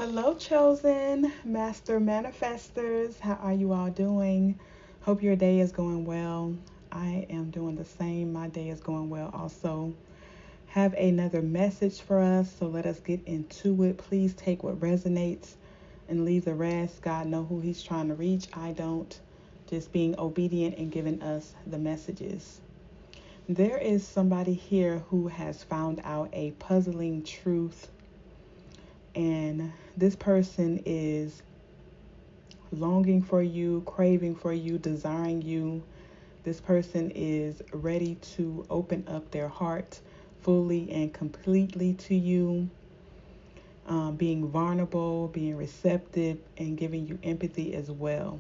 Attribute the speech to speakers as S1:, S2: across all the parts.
S1: Hello, chosen master manifestors. How are you all doing? Hope your day is going well. I am doing the same. My day is going well also. Have another message for us, so let us get into it. Please take what resonates and leave the rest. God know who he's trying to reach. I don't. Just being obedient and giving us the messages. There is somebody here who has found out a puzzling truth, and this person is longing for you, craving for you, desiring you. This person is ready to open up their heart fully and completely to you, being vulnerable, being receptive, and giving you empathy as well.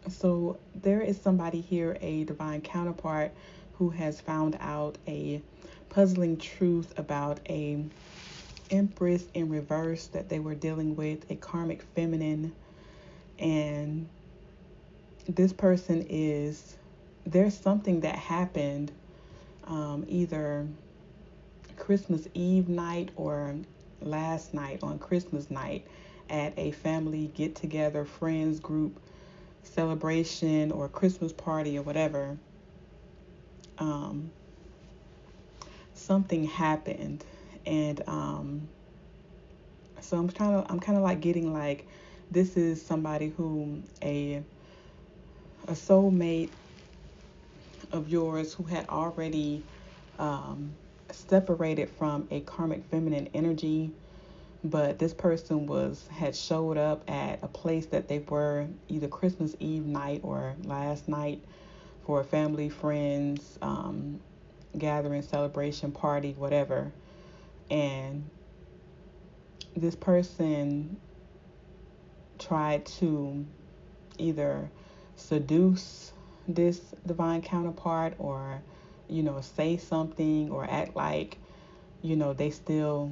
S1: So, there is somebody here, a divine counterpart, who has found out a puzzling truth about a empress in reverse that they were dealing with, a karmic feminine. And this person is, there's something that happened either Christmas Eve night or last night on Christmas night at a family get together, friends group celebration or Christmas party or whatever. Um, Something happened, and so I'm kind of like getting like this is somebody who a soulmate of yours who had already um, separated from a karmic feminine energy, but this person had showed up at a place that they were either Christmas Eve night or last night for a family, friends, gathering, celebration, party, whatever. And this person tried to either seduce this divine counterpart or say something or act like they still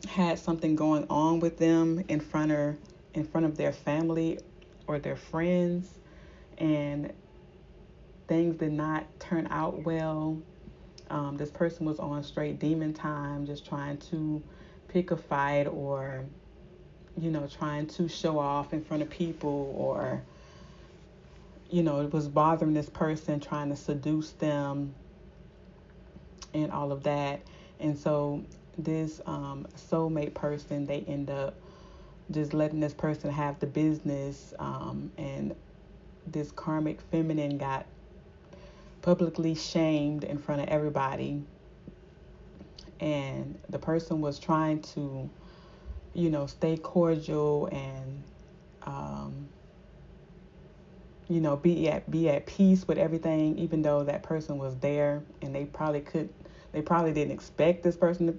S1: had something going on with them in front of their family or their friends, and things did not turn out well. This person was on straight demon time, just trying to pick a fight or trying to show off in front of people, or it was bothering this person, trying to seduce them and all of that. And so this soulmate person, they end up just letting this person have the business, and this karmic feminine got publicly shamed in front of everybody. And the person was trying to stay cordial and be at peace with everything, even though that person was there, and they probably didn't expect this person to,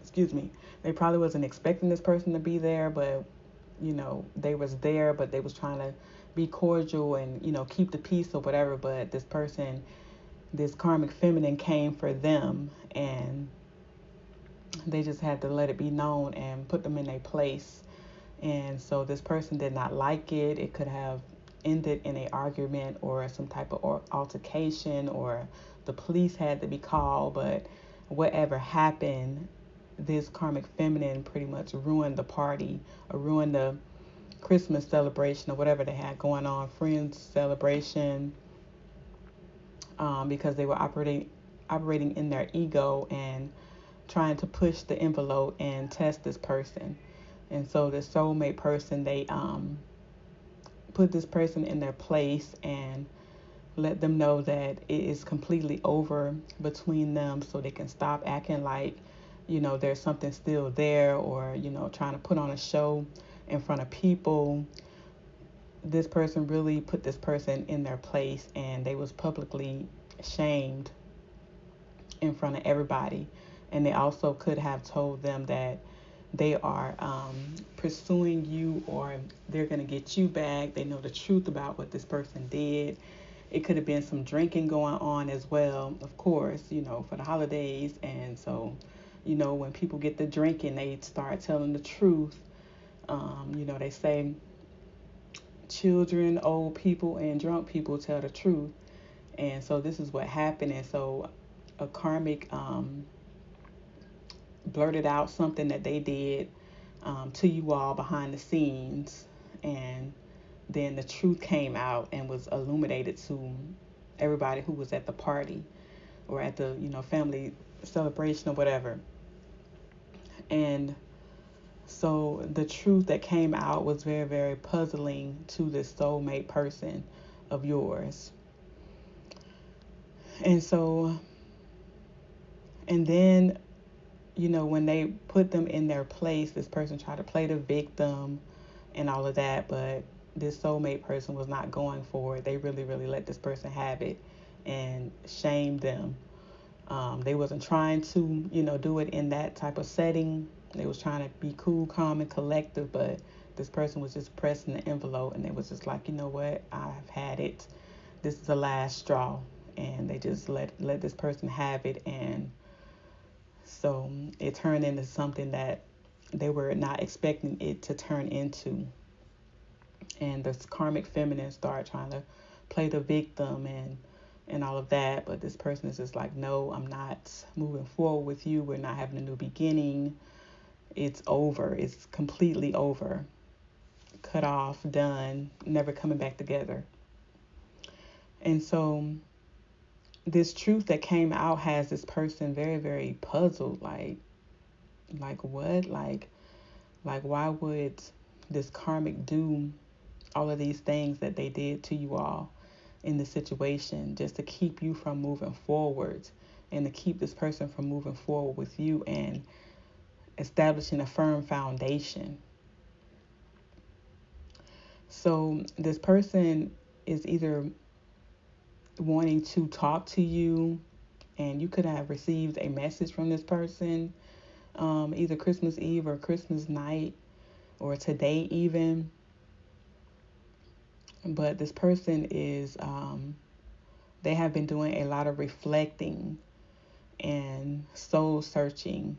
S1: excuse me, they probably wasn't expecting this person to be there, but they was there, but they was trying to be cordial and keep the peace or whatever. But this karmic feminine came for them, and they just had to let it be known and put them in their place. And so this person did not like it. It could have ended in an argument or some type of altercation, or the police had to be called. But whatever happened, this karmic feminine pretty much ruined the party, or ruined the Christmas celebration or whatever they had going on, friends celebration, because they were operating in their ego and trying to push the envelope and test this person. And so the soulmate person, they put this person in their place and let them know that it is completely over between them, so they can stop acting like there's something still there, or trying to put on a show in front of people. This person really put this person in their place, and they was publicly shamed in front of everybody. And they also could have told them that they are pursuing you, or they're going to get you back. They know the truth about what this person did. It could have been some drinking going on as well, of course, for the holidays. And so, when people get the drinking, they start telling the truth. They say children, old people, and drunk people tell the truth. And so this is what happened. And so a karmic blurted out something that they did to you all behind the scenes, and then the truth came out and was illuminated to everybody who was at the party or at the family celebration or whatever. And so the truth that came out was very, very puzzling to this soulmate person of yours. And so, and then, when they put them in their place, this person tried to play the victim and all of that, but this soulmate person was not going for it. They really, really let this person have it and shamed them. They wasn't trying to, do it in that type of setting. They was trying to be cool, calm, and collective, but this person was just pressing the envelope, and they was just like, you know what, I've had it. This is the last straw, and they just let this person have it, and so it turned into something that they were not expecting it to turn into. And this karmic feminine started trying to play the victim and all of that, but this person is just like, no, I'm not moving forward with you. We're not having a new beginning. It's over. It's completely over. Cut off, done, never coming back together. And so this truth that came out has this person very, very puzzled, like what? Like why would this karmic do all of these things that they did to you all in the situation just to keep you from moving forward and to keep this person from moving forward with you and establishing a firm foundation. So this person is either wanting to talk to you, and you could have received a message from this person either Christmas Eve or Christmas night or today even. But this person is, they have been doing a lot of reflecting and soul searching,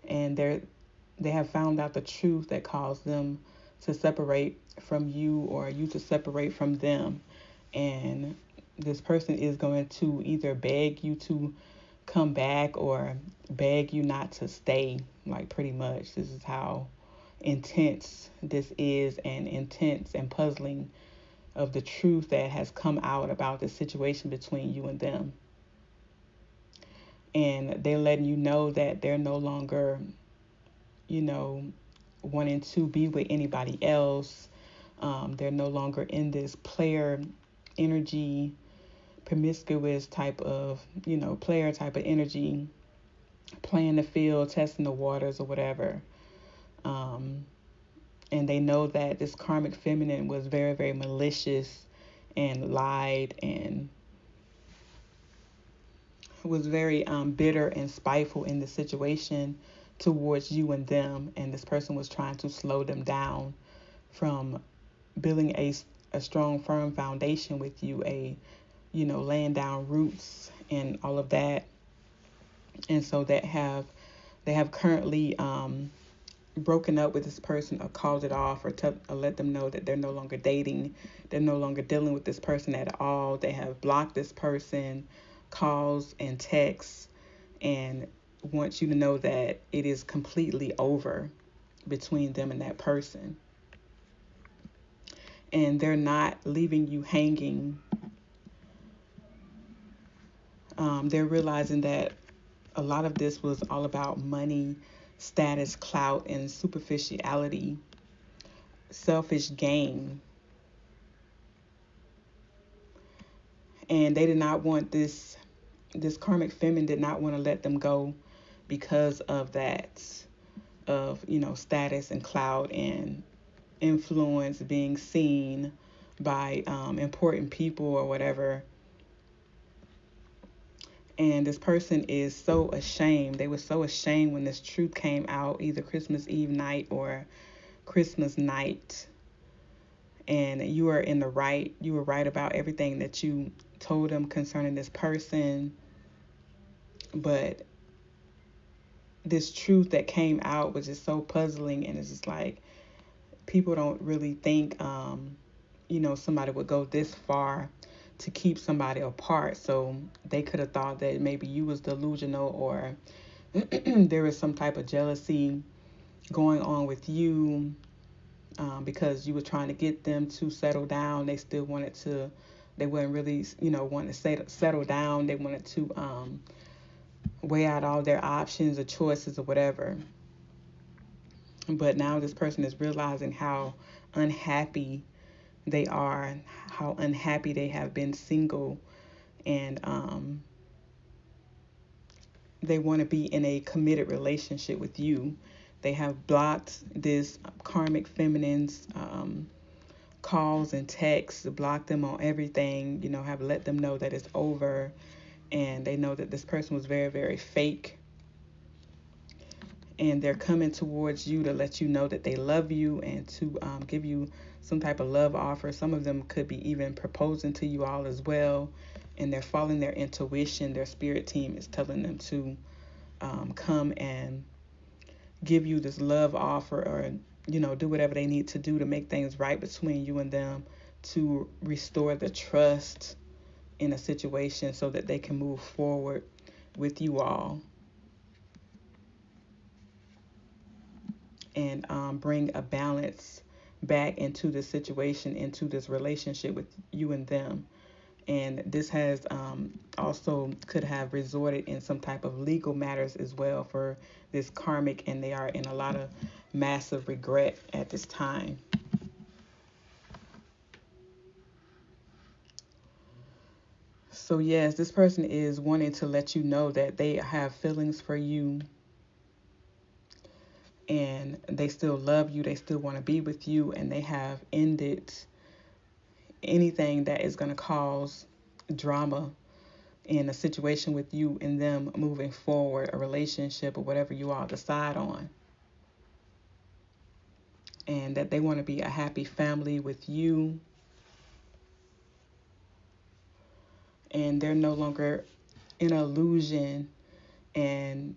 S1: and they have found out the truth that caused them to separate from you or you to separate from them. And this person is going to either beg you to come back or beg you not to stay, like pretty much. This is how intense this is, and intense and puzzling of the truth that has come out about the situation between you and them. And they're letting you know that they're no longer, wanting to be with anybody else. They're no longer in this player energy, promiscuous type of, player type of energy, playing the field, testing the waters or whatever. And they know that this karmic feminine was very, very malicious and lied and was very bitter and spiteful in the situation towards you and them. And this person was trying to slow them down from building a strong, firm foundation with you, laying down roots and all of that. And so they have currently broken up with this person or called it off or let them know that they're no longer dating. They're no longer dealing with this person at all. They have blocked this person, calls and texts, and want you to know that it is completely over between them and that person. And they're not leaving you hanging. They're realizing that a lot of this was all about money, status, clout, and superficiality, selfish gain. And they did not want this karmic feminine did not want to let them go because of that, of, status and clout and influence, being seen by important people or whatever. And this person is so ashamed. They were so ashamed when this truth came out, either Christmas Eve night or Christmas night. And you were in the right. You were right about everything that you told them concerning this person. But this truth that came out was just so puzzling. And it's just like, people don't really think, somebody would go this far to keep somebody apart. So they could have thought that maybe you was delusional or there was some type of jealousy going on with you, because you were trying to get them to settle down. They still wanted to, they weren't really, wanting to settle down. They wanted to weigh out all their options or choices or whatever. But now this person is realizing how unhappy they are, how unhappy they have been single, and they want to be in a committed relationship with you. They have blocked this karmic feminine's calls and texts, blocked them on everything, have let them know that it's over. And they know that this person was very, very fake. And they're coming towards you to let you know that they love you and to give you some type of love offer. Some of them could be even proposing to you all as well. And they're following their intuition. Their spirit team is telling them to come and give you this love offer, or do whatever they need to do to make things right between you and them, to restore the trust in a situation so that they can move forward with you all, and bring a balance back into the situation, into this relationship with you and them. And this has also could have resorted in some type of legal matters as well for this karmic, and they are in a lot of massive regret at this time. So yes, this person is wanting to let you know that they have feelings for you, and they still love you, they still want to be with you, and they have ended anything that is going to cause drama in a situation with you and them moving forward, a relationship or whatever you all decide on. And that they want to be a happy family with you. And they're no longer in illusion, and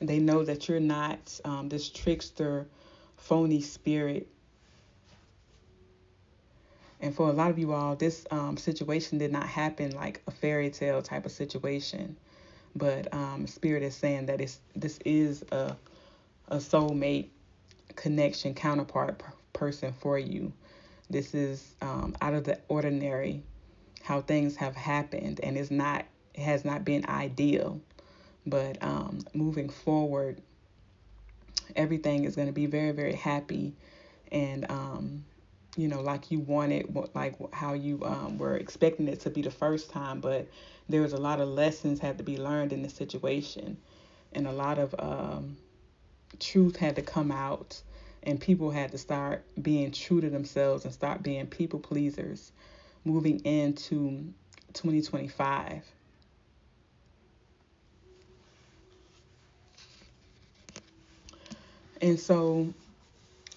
S1: they know that you're not this trickster, phony spirit. And for a lot of you all, this situation did not happen like a fairy tale type of situation. But Spirit is saying that this is a soulmate connection, counterpart person for you. This is out of the ordinary, how things have happened, and it has not been ideal. But moving forward, everything is going to be very, very happy, and like you wanted, like how you were expecting it to be the first time. But there was a lot of lessons had to be learned in this situation, and a lot of truth had to come out, and people had to start being true to themselves and start being people pleasers moving into 2025. And so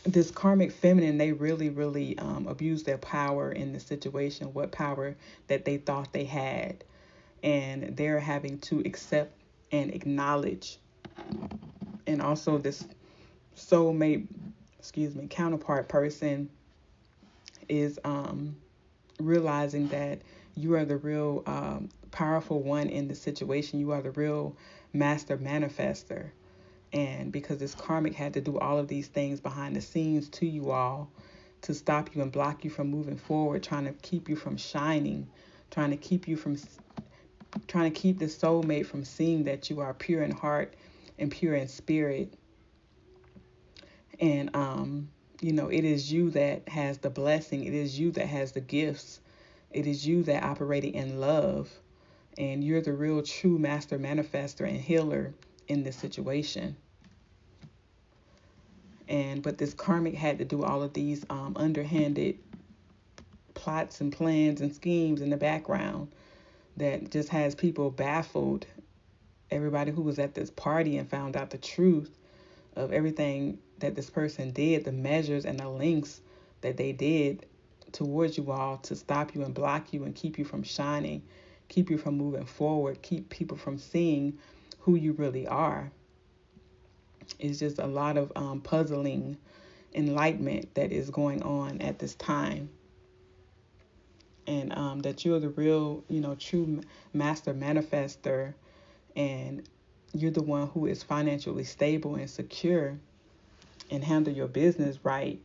S1: this karmic feminine, they really, really abuse their power in this situation, what power that they thought they had. And they're having to accept and acknowledge. And also this soulmate, counterpart person is realizing that you are the real powerful one in the situation. You are the real master manifester. And because this karmic had to do all of these things behind the scenes to you all to stop you and block you from moving forward, trying to keep you from shining, trying to keep the soulmate from seeing that you are pure in heart and pure in spirit. And it is you that has the blessing. It is you that has the gifts. It is you that operating in love. And you're the real true master manifester and healer in this situation. But this karmic had to do all of these underhanded plots and plans and schemes in the background that just has people baffled. Everybody who was at this party and found out the truth of everything that this person did, the measures and the links that they did towards you all to stop you and block you and keep you from shining, keep you from moving forward, keep people from seeing who you really are. It's just a lot of puzzling enlightenment that is going on at this time. And that you're the real, true master manifester. And, you're the one who is financially stable and secure and handle your business right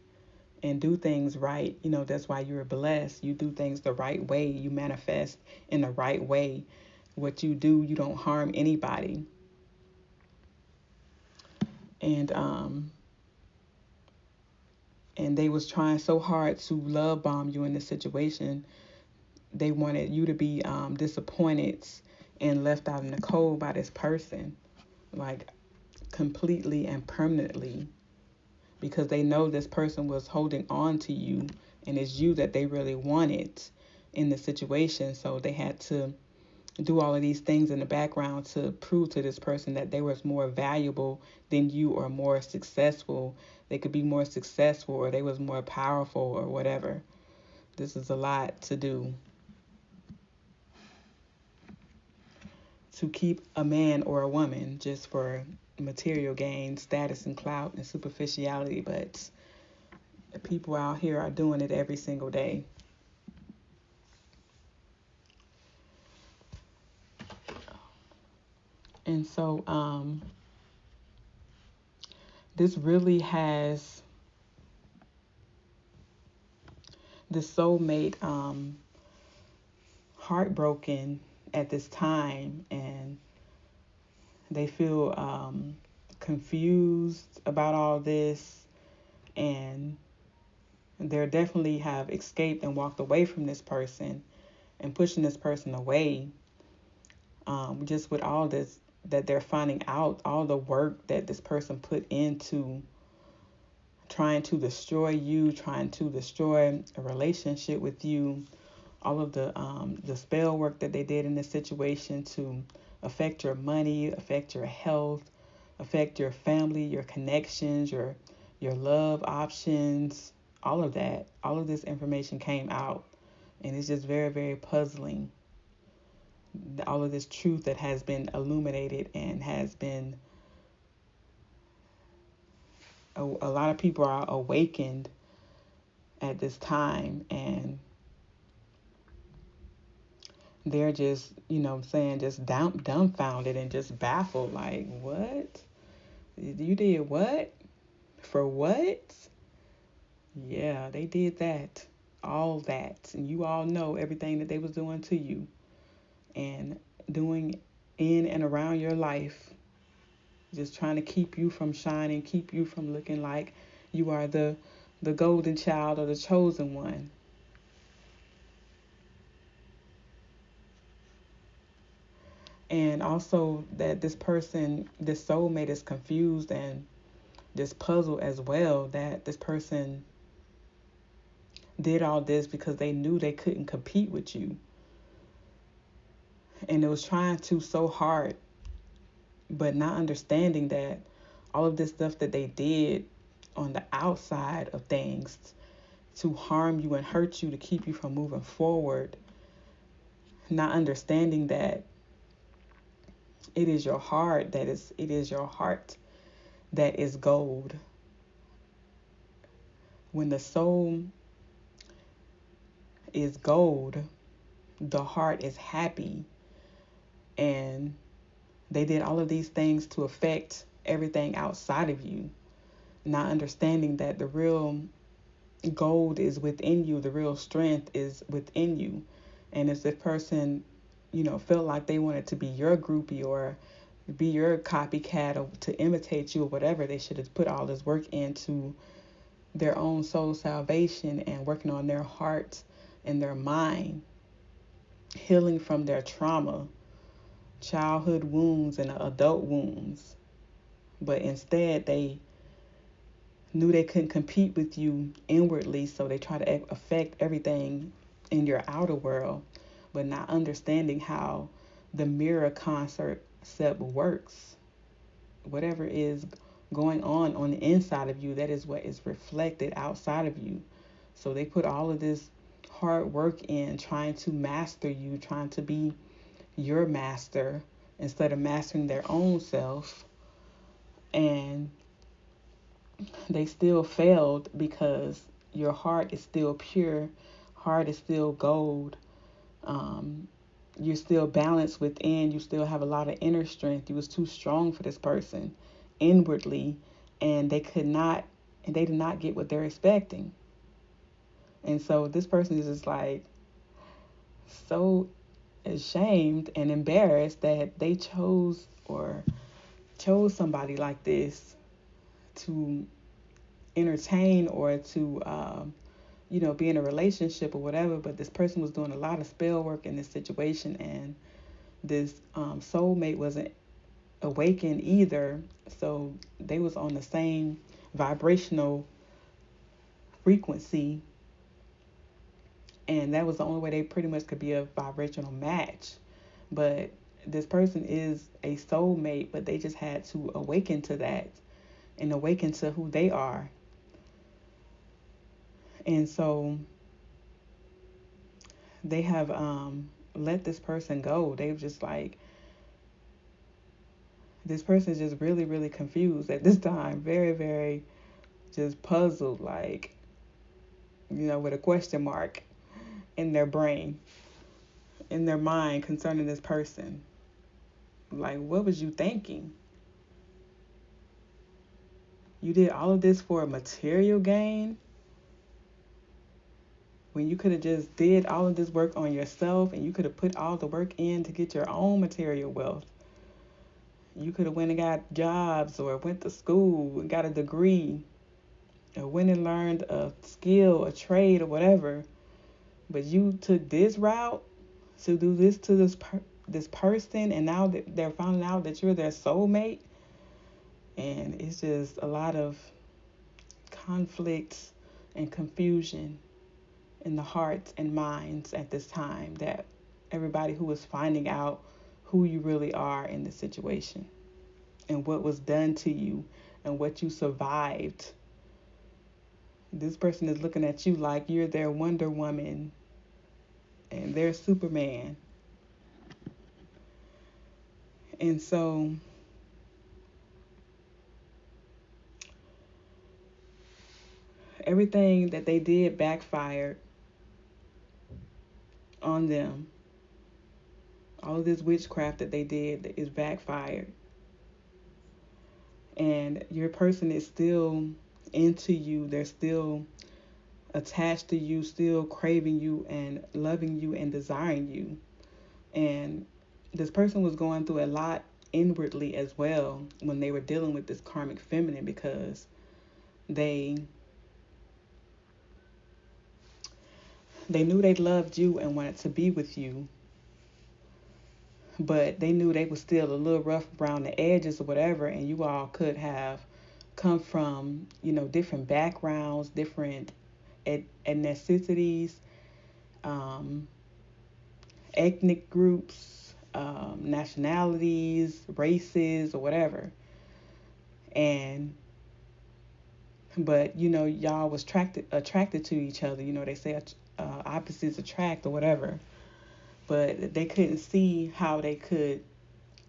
S1: and do things right. That's why you're blessed. You do things the right way. You manifest in the right way. What you do, you don't harm anybody. And they was trying so hard to love bomb you in this situation. They wanted you to be disappointed and left out in the cold by this person, like completely and permanently, because they know this person was holding on to you and it's you that they really wanted in the situation. So they had to do all of these things in the background to prove to this person that they was more valuable than you, or more successful. They could be more successful, or they was more powerful, or whatever. This is a lot to do, to keep a man or a woman just for material gain, status and clout and superficiality. But people out here are doing it every single day. And so this really has the soulmate heartbroken at this time, and they feel confused about all this, and they definitely have escaped and walked away from this person and pushing this person away, just with all this that they're finding out, all the work that this person put into trying to destroy you, trying to destroy a relationship with you, all of the spell work that they did in this situation to affect your money, affect your health, affect your family, your connections, your love options, all of that. All of this information came out, and it's just very, very puzzling. All of this truth that has been illuminated and has been, a lot of people are awakened at this time, and they're just, just dumbfounded and just baffled, like, what? You did what? For what? Yeah, they did that. All that. And you all know everything that they was doing to you and doing in and around your life, just trying to keep you from shining, keep you from looking like you are the golden child or the chosen one. And also that this person, this soulmate, is confused and this puzzle as well, that this person did all this because they knew they couldn't compete with you. And it was trying to so hard, but not understanding that all of this stuff that they did on the outside of things to harm you and hurt you, to keep you from moving forward, not understanding that it is your heart that is gold. When the soul is gold, the heart is happy. And they did all of these things to affect everything outside of you, not understanding that the real gold is within you, the real strength is within you. And if this person, felt like they wanted to be your groupie or be your copycat or to imitate you or whatever, they should have put all this work into their own soul salvation and working on their heart and their mind, healing from their trauma, childhood wounds and adult wounds. But instead, they knew they couldn't compete with you inwardly, so they try to affect everything in your outer world, but not understanding how the mirror concept works. Whatever is going on the inside of you, that is what is reflected outside of you. So they put all of this hard work in trying to master you, trying to be your master instead of mastering their own self. And they still failed because your heart is still pure, heart is still gold. you're still balanced within. You still have a lot of inner strength. You was too strong for this person inwardly, and they did not get what they're expecting. And so this person is just like so ashamed and embarrassed that they chose somebody like this to entertain or to be in a relationship or whatever. But this person was doing a lot of spell work in this situation, and this soulmate wasn't awakened either. So they was on the same vibrational frequency, and that was the only way they pretty much could be a vibrational match. But this person is a soulmate, but they just had to awaken to that and awaken to who they are. And so they have let this person go. They were just like, this person is just really, really confused at this time. Very, very just puzzled, like, with a question mark in their brain, in their mind concerning this person. Like, what was you thinking? You did all of this for a material gain when you could have just did all of this work on yourself, and you could have put all the work in to get your own material wealth. You could have went and got jobs, or went to school and got a degree, or went and learned a skill, a trade, or whatever. But you took this route to do this to this person, and now that they're finding out that you're their soulmate, and it's just a lot of conflict and confusion in the hearts and minds at this time, that everybody who is finding out who you really are in the situation and what was done to you and what you survived. This person is looking at you like you're their Wonder Woman and their Superman. And so everything that they did backfired on them. All of this witchcraft that they did is backfired. And your person is still into you. They're still attached to you, still craving you and loving you and desiring you. And this person was going through a lot inwardly as well when they were dealing with this karmic feminine, because they knew they loved you and wanted to be with you, but they knew they were still a little rough around the edges or whatever, and you all could have come from, different backgrounds, different ethnicities, ethnic groups, nationalities, races, or whatever. But y'all was attracted to each other. They say opposites attract or whatever. But they couldn't see how they could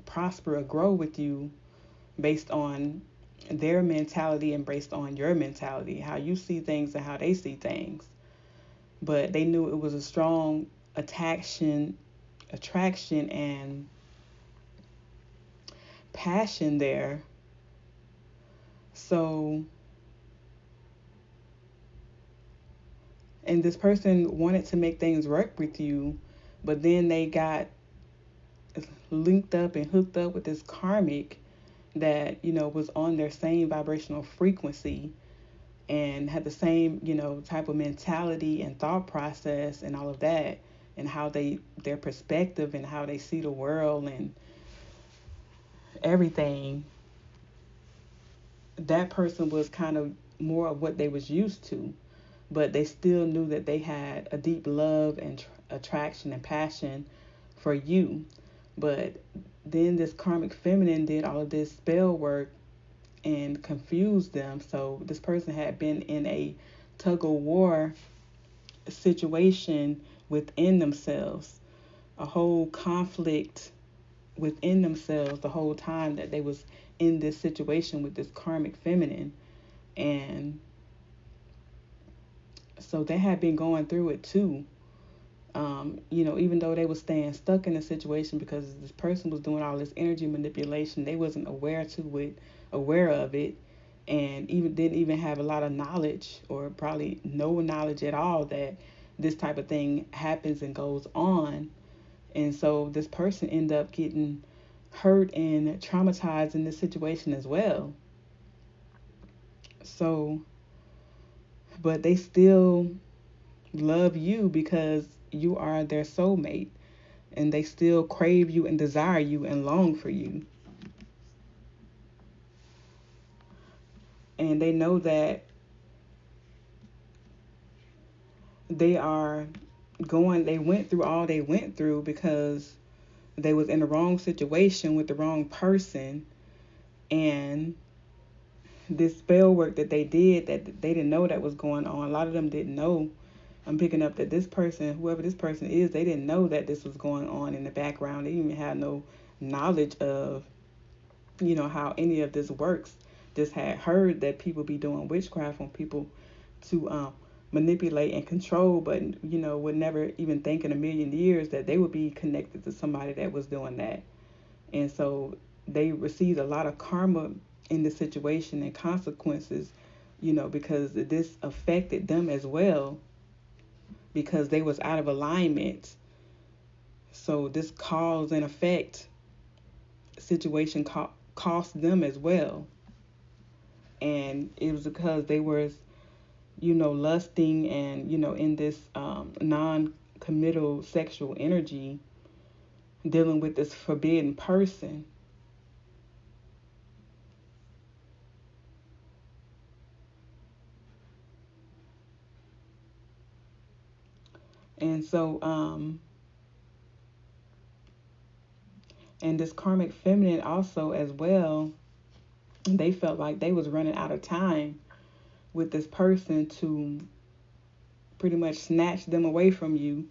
S1: prosper or grow with you based on their mentality and based on your mentality, how you see things and how they see things. But they knew it was a strong attraction and passion there. So, and this person wanted to make things work with you, but then they got linked up and hooked up with this karmic that, was on their same vibrational frequency and had the same, type of mentality and thought process and all of that, and how their perspective and how they see the world and everything. That person was kind of more of what they was used to, but they still knew that they had a deep love and attraction and passion for you. But then this karmic feminine did all of this spell work and confused them. So this person had been in a tug of war situation within themselves, a whole conflict within themselves the whole time that they was in this situation with this karmic feminine. And so they had been going through it too. Even though they were staying stuck in a situation because this person was doing all this energy manipulation, they wasn't aware of it, and even didn't even have a lot of knowledge, or probably no knowledge at all, that this type of thing happens and goes on. And so this person ended up getting hurt and traumatized in this situation as well. So, but they still love you because you are their soulmate, and they still crave you and desire you and long for you. And they know that they are they went through all they went through because they was in the wrong situation with the wrong person. And this spell work that they did, that they didn't know that was going on, a lot of them didn't know. I'm picking up that this person, whoever this person is, they didn't know that this was going on in the background. They even had no knowledge of, how any of this works. Just had heard that people be doing witchcraft on people to manipulate and control, but would never even think in a million years that they would be connected to somebody that was doing that. And so they received a lot of karma in this situation and consequences, because this affected them as well, because they was out of alignment. So this cause and effect situation cost them as well. And it was because they were, lusting and, in this non-committal sexual energy, dealing with this forbidden person. And so, and this karmic feminine also as well, they felt like they was running out of time with this person to pretty much snatch them away from you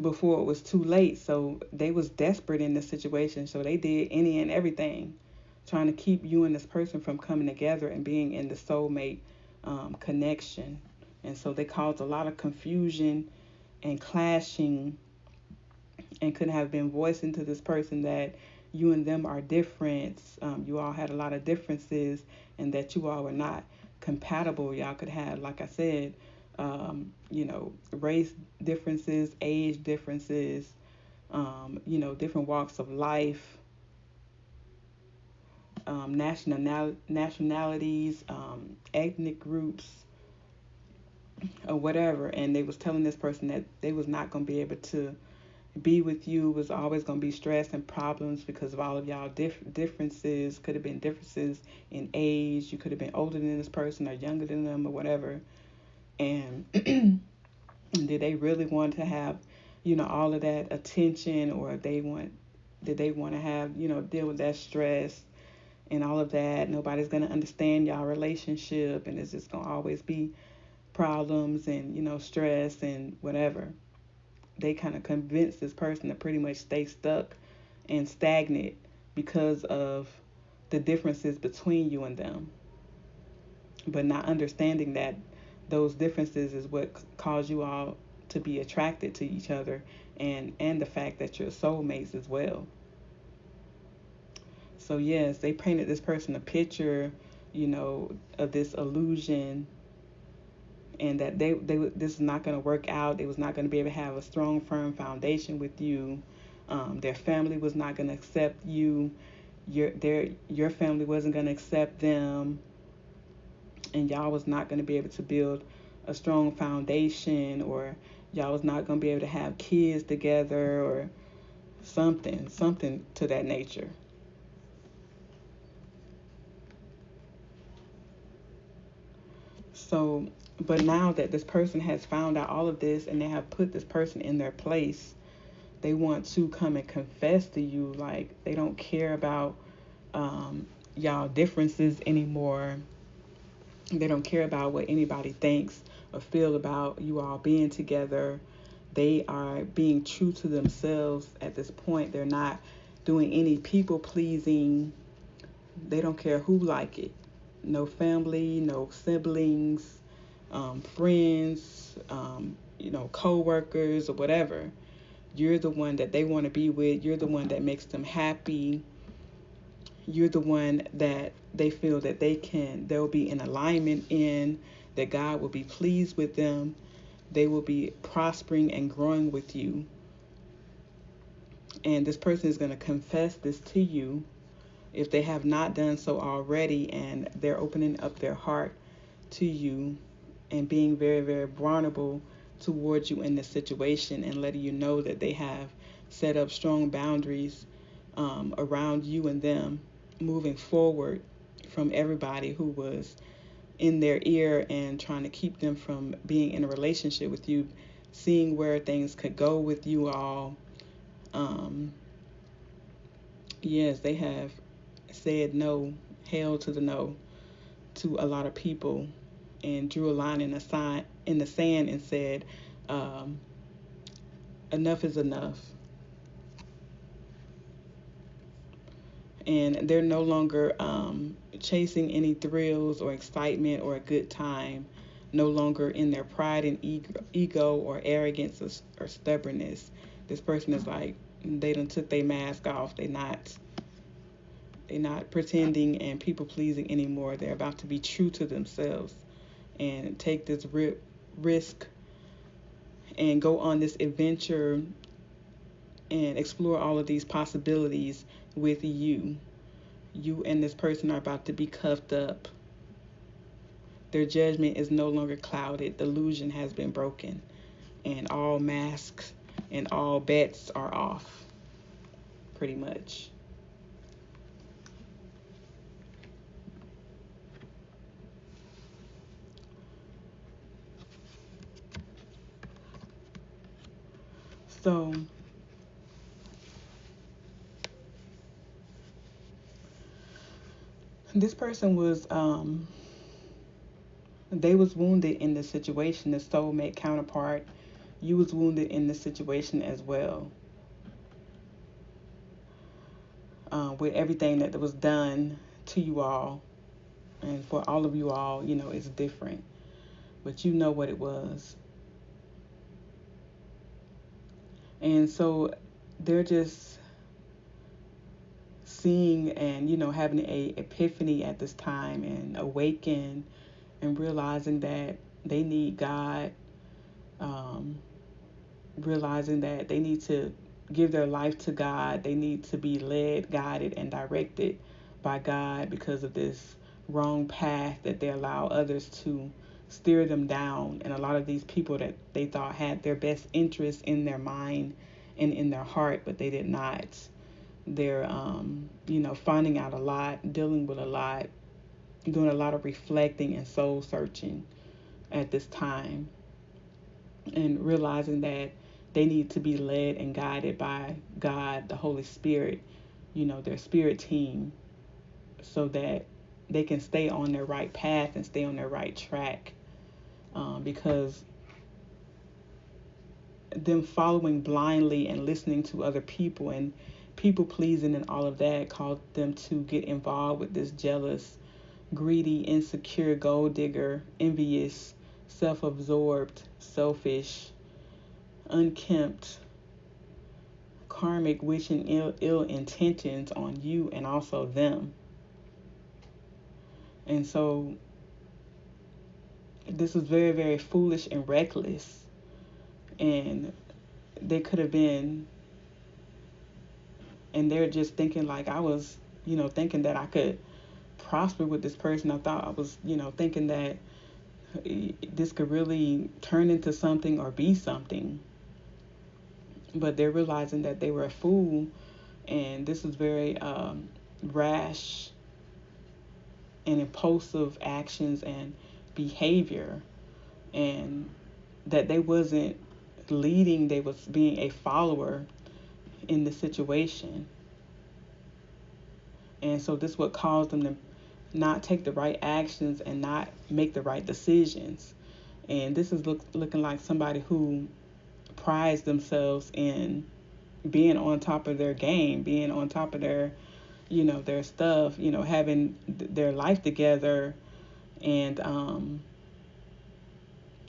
S1: before it was too late. So they was desperate in this situation. So they did any and everything trying to keep you and this person from coming together and being in the soulmate connection. And so they caused a lot of confusion and clashing, and could have been voicing to this person that you and them are different. You all had a lot of differences, and that you all were not compatible. Y'all could have, like I said, race differences, age differences, different walks of life, nationalities, ethnic groups, or whatever. And they was telling this person that they was not going to be able to be with you, was always going to be stress and problems because of all of y'all differences. Could have been differences in age. You could have been older than this person or younger than them or whatever. And did they really want to have, all of that attention, or did they want to have, deal with that stress and all of that? Nobody's going to understand y'all relationship, and it's just going to always be problems and, stress and whatever. They kind of convinced this person to pretty much stay stuck and stagnant because of the differences between you and them, but not understanding that those differences is what cause you all to be attracted to each other, and the fact that you're soulmates as well. So yes, they painted this person a picture, of this illusion, and that they this is not going to work out. They was not going to be able to have a strong, firm foundation with you. Their family was not going to accept you. Your family wasn't going to accept them, and y'all was not going to be able to build a strong foundation, or y'all was not going to be able to have kids together, or something to that nature. So, but now that this person has found out all of this, and they have put this person in their place, they want to come and confess to you. Like, they don't care about y'all differences anymore. They don't care about what anybody thinks or feel about you all being together. They are being true to themselves at this point. They're not doing any people pleasing. They don't care who like it. No family, no siblings, friends, co-workers or whatever. You're the one that they want to be with. You're the one that makes them happy. You're the one that they feel that they'll be in alignment in, that God will be pleased with them. They will be prospering and growing with you. And this person is going to confess this to you if they have not done so already, and they're opening up their heart to you and being very, very vulnerable towards you in this situation, and letting you know that they have set up strong boundaries around you and them moving forward from everybody who was in their ear and trying to keep them from being in a relationship with you, seeing where things could go with you all. Yes, they have said no, hell to the no, to a lot of people, and drew a line in the sand and said, enough is enough. And they're no longer chasing any thrills or excitement or a good time, no longer in their pride and ego or arrogance or stubbornness. This person is like, they done took their mask off. They're not pretending and people pleasing anymore. They're about to be true to themselves and take this risk and go on this adventure and explore all of these possibilities with you. You and this person are about to be cuffed up. Their judgment is no longer clouded. The illusion has been broken, and all masks and all bets are off, pretty much. So this person was they was wounded in the situation. The soulmate counterpart, you was wounded in the situation as well, with everything that was done to you all. And for all of you all, it's different, but you know what it was. And so they're just seeing and, having a epiphany at this time, and awaken and realizing that they need God, realizing that they need to give their life to God. They need to be led, guided, and directed by God, because of this wrong path that they allow others to steer them down. And a lot of these people that they thought had their best interest in their mind and in their heart, but they did not. They're, finding out a lot, dealing with a lot, doing a lot of reflecting and soul searching at this time, and realizing that they need to be led and guided by God, the Holy Spirit, their spirit team, so that they can stay on their right path and stay on their right track. Because them following blindly and listening to other people and people pleasing and all of that caused them to get involved with this jealous, greedy, insecure, gold digger, envious, self-absorbed, selfish, unkempt, karmic, wishing ill intentions on you and also them. And so this was very, very foolish and reckless. And they could have been, and they're just thinking like, I was, thinking that I could prosper with this person. I thought I was, thinking that this could really turn into something or be something. But they're realizing that they were a fool, and this was very rash and impulsive actions and behavior, and that they wasn't leading, they was being a follower in the situation. And so this would cause them to not take the right actions and not make the right decisions. And this is looking like somebody who prides themselves in being on top of their game, being on top of their, their stuff, having their life together, and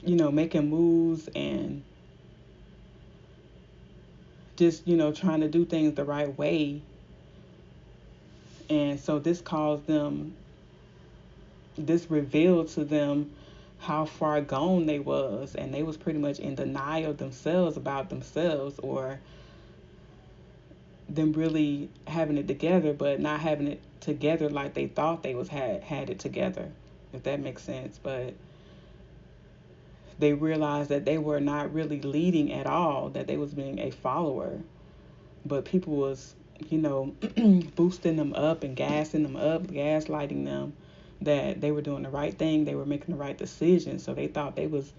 S1: making moves and just, trying to do things the right way. And so this revealed to them how far gone they was, and they was pretty much in denial themselves about themselves, or them really having it together but not having it together like they thought they was had it together, if that makes sense. But they realized that they were not really leading at all, that they was being a follower, but people was, boosting them up and gassing them up, gaslighting them that they were doing the right thing, they were making the right decision. So they thought they was,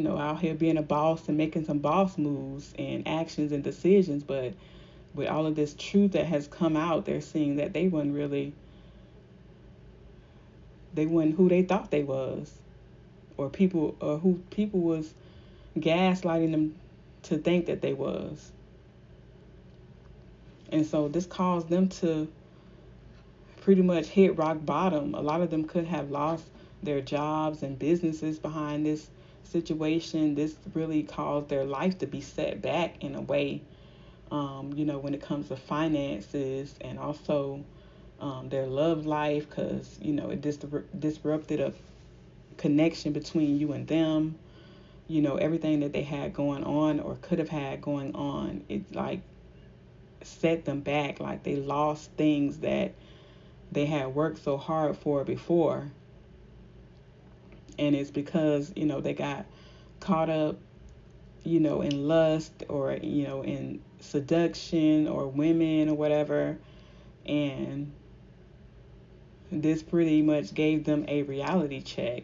S1: out here being a boss and making some boss moves and actions and decisions. But with all of this truth that has come out, they're seeing that they weren't who they thought they was, or who people was gaslighting them to think that they was. And so this caused them to pretty much hit rock bottom. A lot of them could have lost their jobs and businesses behind this situation. This really caused their life to be set back in a way, when it comes to finances, and also their love life, because, it disrupted a connection between you and them. Everything that they had going on or could have had going on, it like set them back. Like they lost things that they had worked so hard for before. And it's because, they got caught up, in lust, or, in seduction or women or whatever. And this pretty much gave them a reality check.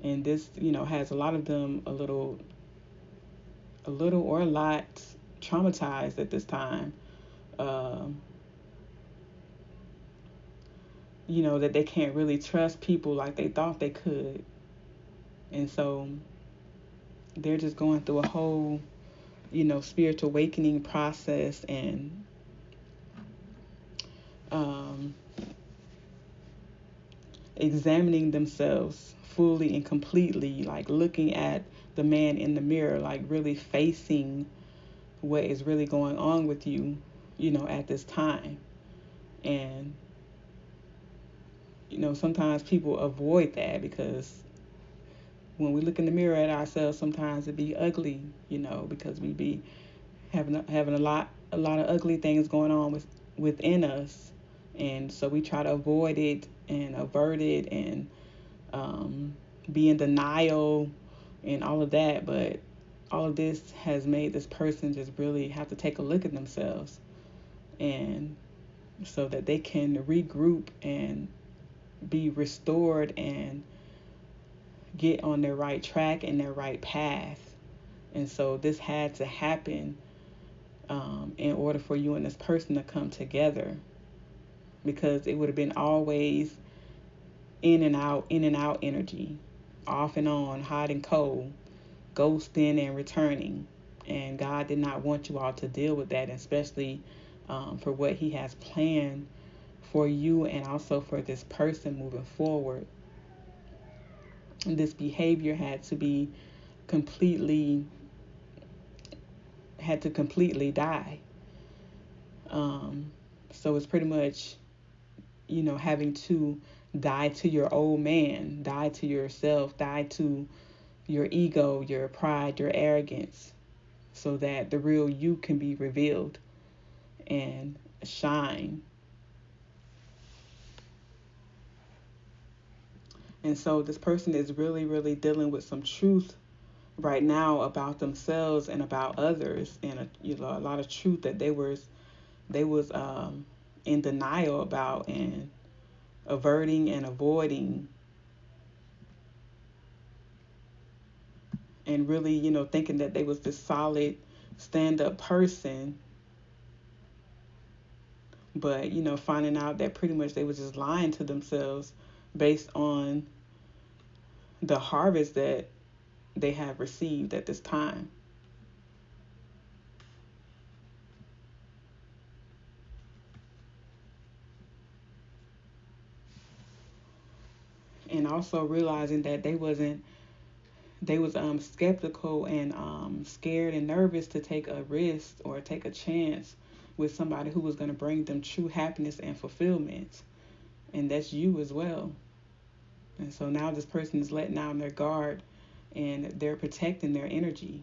S1: And this, has a lot of them a little or a lot traumatized at this time. Um, that they can't really trust people like they thought they could. And so they're just going through a whole, spiritual awakening process, and um, examining themselves fully and completely, like looking at the man in the mirror, like really facing what is really going on with you, at this time. And, sometimes people avoid that because when we look in the mirror at ourselves, sometimes it be ugly, because we be having a lot of ugly things going on within us, and so we try to avoid it and avert it, and be in denial and all of that. But all of this has made this person just really have to take a look at themselves, and so that they can regroup and be restored and get on their right track and their right path. And so this had to happen, in order for you and this person to come together, because it would have been always in and out energy, off and on, hot and cold, ghosting and returning. And God did not want you all to deal with that, especially for what He has planned for you and also for this person moving forward. And this behavior completely had to completely die. So it's pretty much, having to die to your old man, die to yourself, die to your ego, your pride, your arrogance, so that the real you can be revealed and shine. And so this person is really, really dealing with some truth right now about themselves and about others, and a lot of truth that they was in denial about, and averting and avoiding, and really, thinking that they was this solid stand-up person, but, finding out that pretty much they was just lying to themselves based on the harvest that they have received at this time. And also realizing that they wasn't they was skeptical and scared and nervous to take a risk or take a chance with somebody who was going to bring them true happiness and fulfillment. And that's you as well. And so now this person is letting down their guard, and they're protecting their energy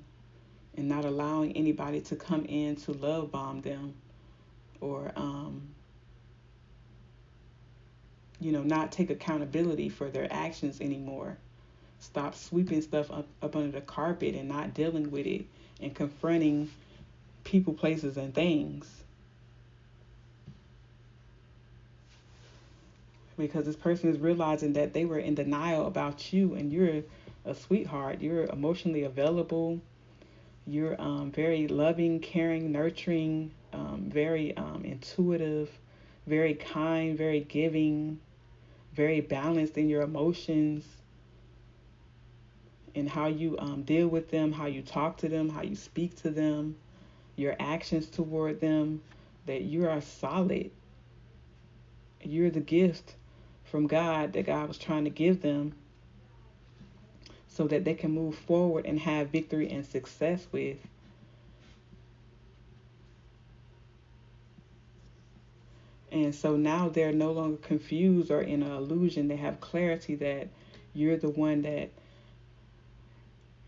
S1: and not allowing anybody to come in to love bomb them, or not take accountability for their actions anymore. Stop sweeping stuff up under the carpet and not dealing with it and confronting people, places, and things. Because this person is realizing that they were in denial about you, and you're a sweetheart. You're emotionally available. You're very loving, caring, nurturing, very intuitive, very kind, very giving, very balanced in your emotions and how you deal with them, how you talk to them, how you speak to them, your actions toward them, that you are solid. You're the gift from God that God was trying to give them so that they can move forward and have victory and success with. And so now they're no longer confused or in an illusion. They have clarity that you're the one that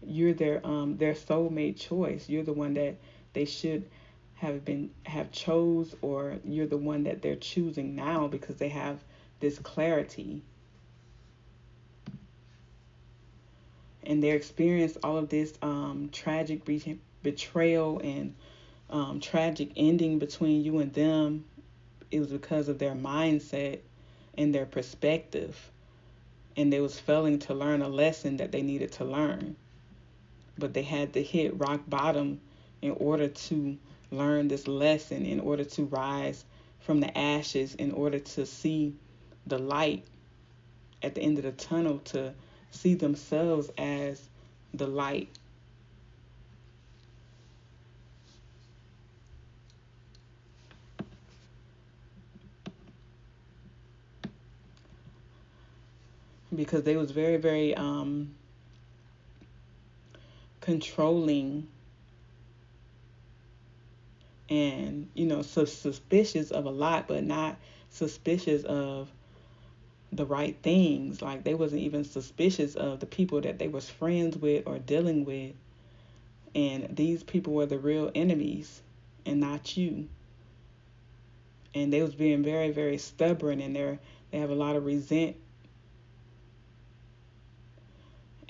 S1: you're their soulmate choice. You're the one that they should have chose, or you're the one that they're choosing now because they have this clarity. And they experience all of this tragic betrayal and tragic ending between you and them. It was because of their mindset and their perspective, and they was failing to learn a lesson that they needed to learn. But they had to hit rock bottom in order to learn this lesson, in order to rise from the ashes, in order to see the light at the end of the tunnel, to see themselves as the light. Because they was very, very controlling and suspicious of a lot, but not suspicious of the right things. Like, they wasn't even suspicious of the people that they was friends with or dealing with, and these people were the real enemies and not you. And they was being very, very stubborn, and they have a lot of resent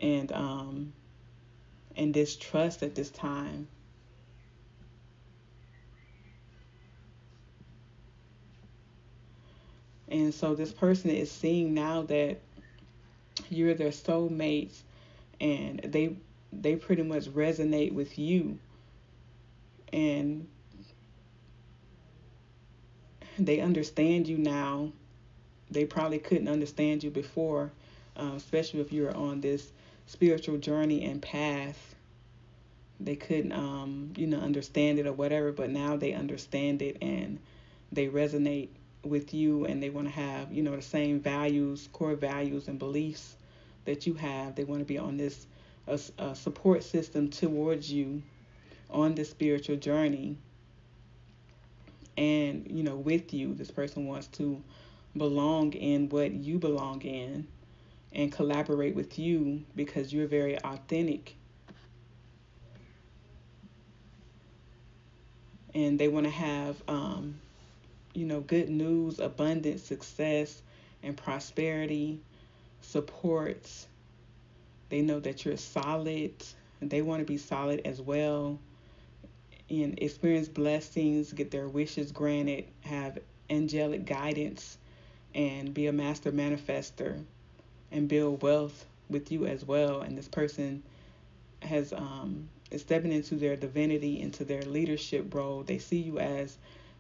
S1: and distrust at this time. And so this person is seeing now that you're their soulmates, and they pretty much resonate with you, and they understand you now. They probably couldn't understand you before, especially if you were on this spiritual journey and path. They couldn't understand it or whatever, but now they understand it, and they resonate with you, and they want to have the same values, core values and beliefs that you have. They want to be on this support system towards you on this spiritual journey. And with you, this person wants to belong in what you belong in and collaborate with you because you're very authentic. And they want to have good news, abundance, success, and prosperity, supports. They know that you're solid, and they want to be solid as well, and experience blessings, get their wishes granted, have angelic guidance, and be a master manifester, and build wealth with you as well. And this person has is stepping into their divinity, into their leadership role. They see you as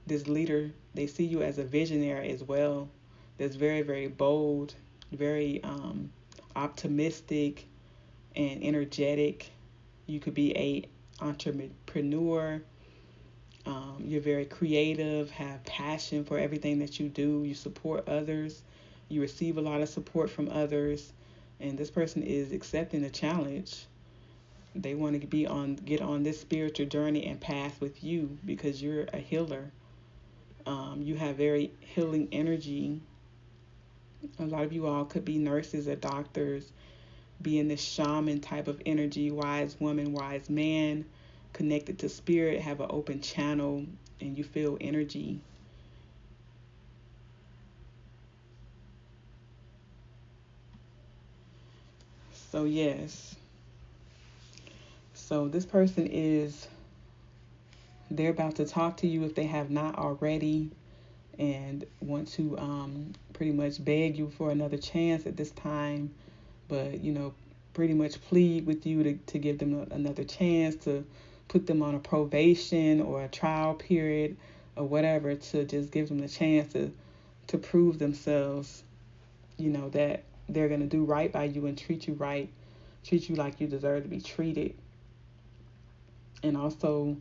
S1: this leader. They see you as a visionary as well. That's very, very bold, very optimistic and energetic. You could be a entrepreneur. You're very creative, have passion for everything that you do. You support others. You receive a lot of support from others. And this person is accepting the challenge. They want to get on this spiritual journey and path with you because you're a healer. You have very healing energy. A lot of you all could be nurses or doctors, be in this shaman type of energy, wise woman, wise man, connected to spirit, have an open channel, and you feel energy. So, yes. So, this person they're about to talk to you if they have not already, and want to pretty much beg you for another chance at this time, but pretty much plead with you to give them another chance, to put them on a probation or a trial period or whatever, to just give them the chance to prove themselves, that they're going to do right by you and treat you right, treat you like you deserve to be treated, and also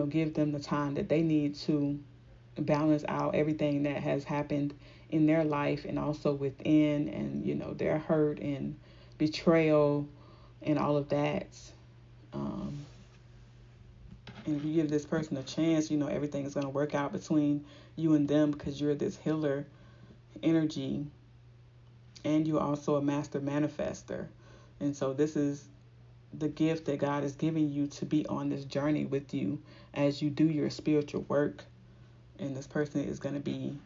S1: give them the time that they need to balance out everything that has happened in their life and also within, and their hurt and betrayal and all of that. And if you give this person a chance, everything is going to work out between you and them, because you're this healer energy, and you're also a master manifester. And so this is the gift that God is giving you, to be on this journey with you as you do your spiritual work. And this person is going to be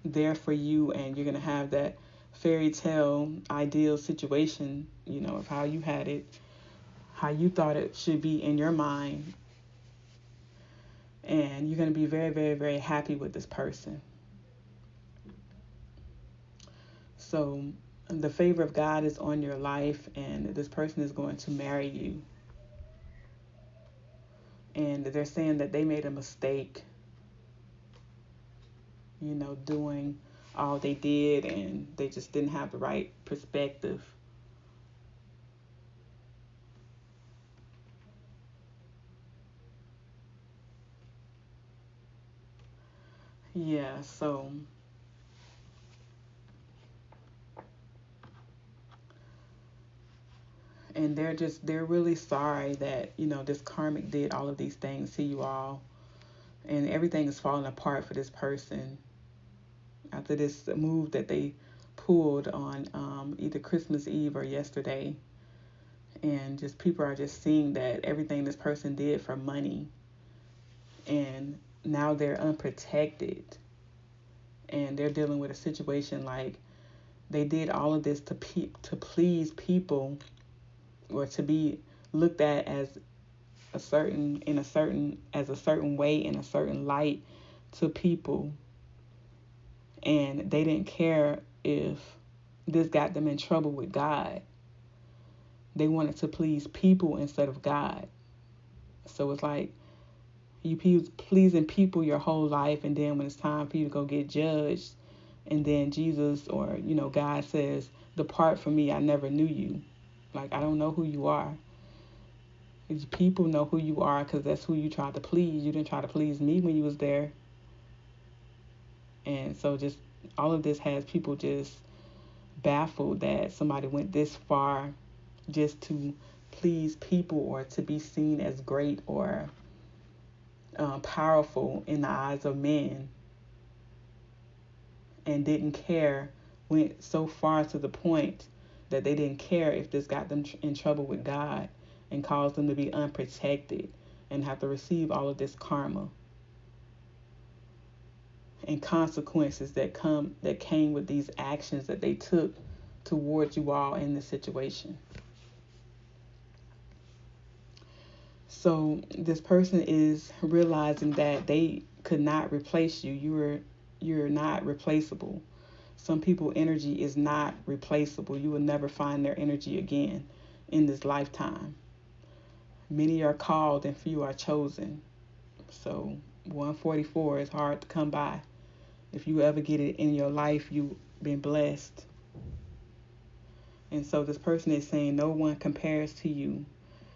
S1: there for you, and you're going to have that fairy tale ideal situation, of how you had it, how you thought it should be in your mind. And you're going to be very, very, very happy with this person. So the favor of God is on your life, and this person is going to marry you. And they're saying that they made a mistake, doing all they did, and they just didn't have the right perspective. Yeah, so and they're really sorry that, this karmic did all of these things to you all, and everything is falling apart for this person after this move that they pulled on either Christmas Eve or yesterday. And just people are just seeing that everything this person did for money, and now they're unprotected, and they're dealing with a situation like they did all of this to please people, or to be looked at as a certain way, in a certain light to people, and they didn't care if this got them in trouble with God. They wanted to please people instead of God. So it's like you pleasing people your whole life, and then when it's time for you to go get judged, and then Jesus or God says, "Depart from me, I never knew you." Like, I don't know who you are. People know who you are because that's who you tried to please. You didn't try to please me when you was there. And so just all of this has people just baffled that somebody went this far just to please people, or to be seen as great or powerful in the eyes of men, and didn't care, went so far to the point that they didn't care if this got them in trouble with God, and caused them to be unprotected and have to receive all of this karma and consequences that came with these actions that they took towards you all in this situation. So this person is realizing that they could not replace you. You're not replaceable. Some people's energy is not replaceable. You will never find their energy again in this lifetime. Many are called and few are chosen. So 144 is hard to come by. If you ever get it in your life, you've been blessed. And so this person is saying no one compares to you.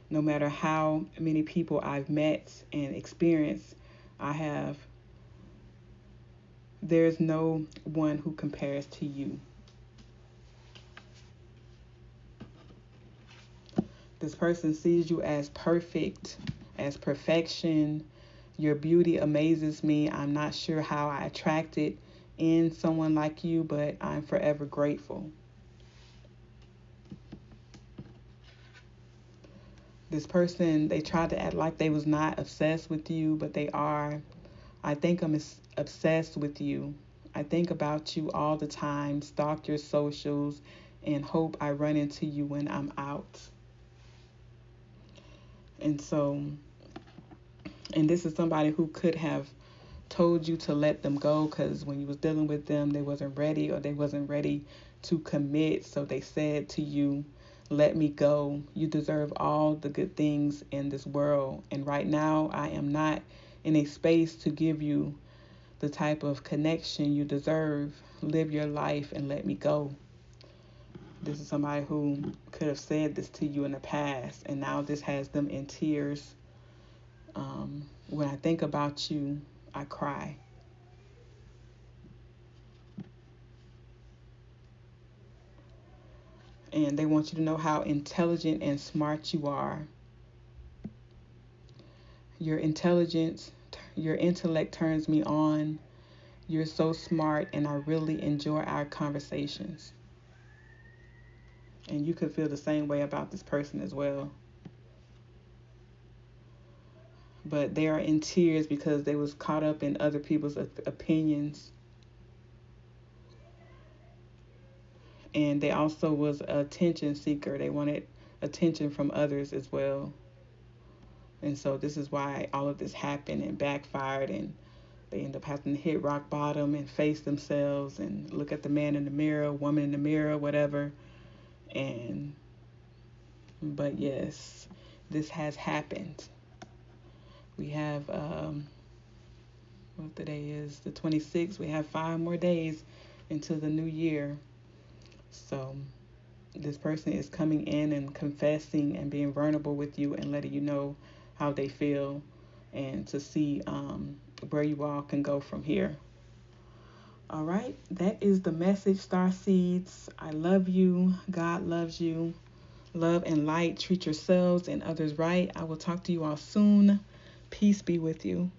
S1: No matter how many people I've met and experienced, there's no one who compares to you. This person sees you as perfect, as perfection. Your beauty amazes me. I'm not sure how I attracted in someone like you, but I'm forever grateful. This person, they tried to act like they was not obsessed with you, but they are. I think I'm obsessed with you. I think about you all the time, stalk your socials, and hope I run into you when I'm out. And so, and this is somebody who could have told you to let them go because when you was dealing with them, they wasn't ready or they wasn't ready to commit. So they said to you, let me go. You deserve all the good things in this world. And right now, I am not in a space to give you the type of connection you deserve. Live your life and let me go. This is somebody who could have said this to you in the past, and now this has them in tears. When I think about you, I cry. And they want you to know how intelligent and smart you are. Your intelligence, your intellect turns me on. You're so smart, and I really enjoy our conversations. And you could feel the same way about this person as well. But they are in tears because they was caught up in other people's opinions. And they also was a attention seeker. They wanted attention from others as well. And so this is why all of this happened and backfired, and they end up having to hit rock bottom and face themselves and look at the man in the mirror, woman in the mirror, whatever. And but yes, this has happened. We have what the day is, the 26th. We have 5 more days into the new year. So this person is coming in and confessing and being vulnerable with you and letting you know how they feel, and to see where you all can go from here. All right, that is the message, star seeds. I love you. God loves you. Love and light. Treat yourselves and others right. I will talk to you all soon. Peace be with you.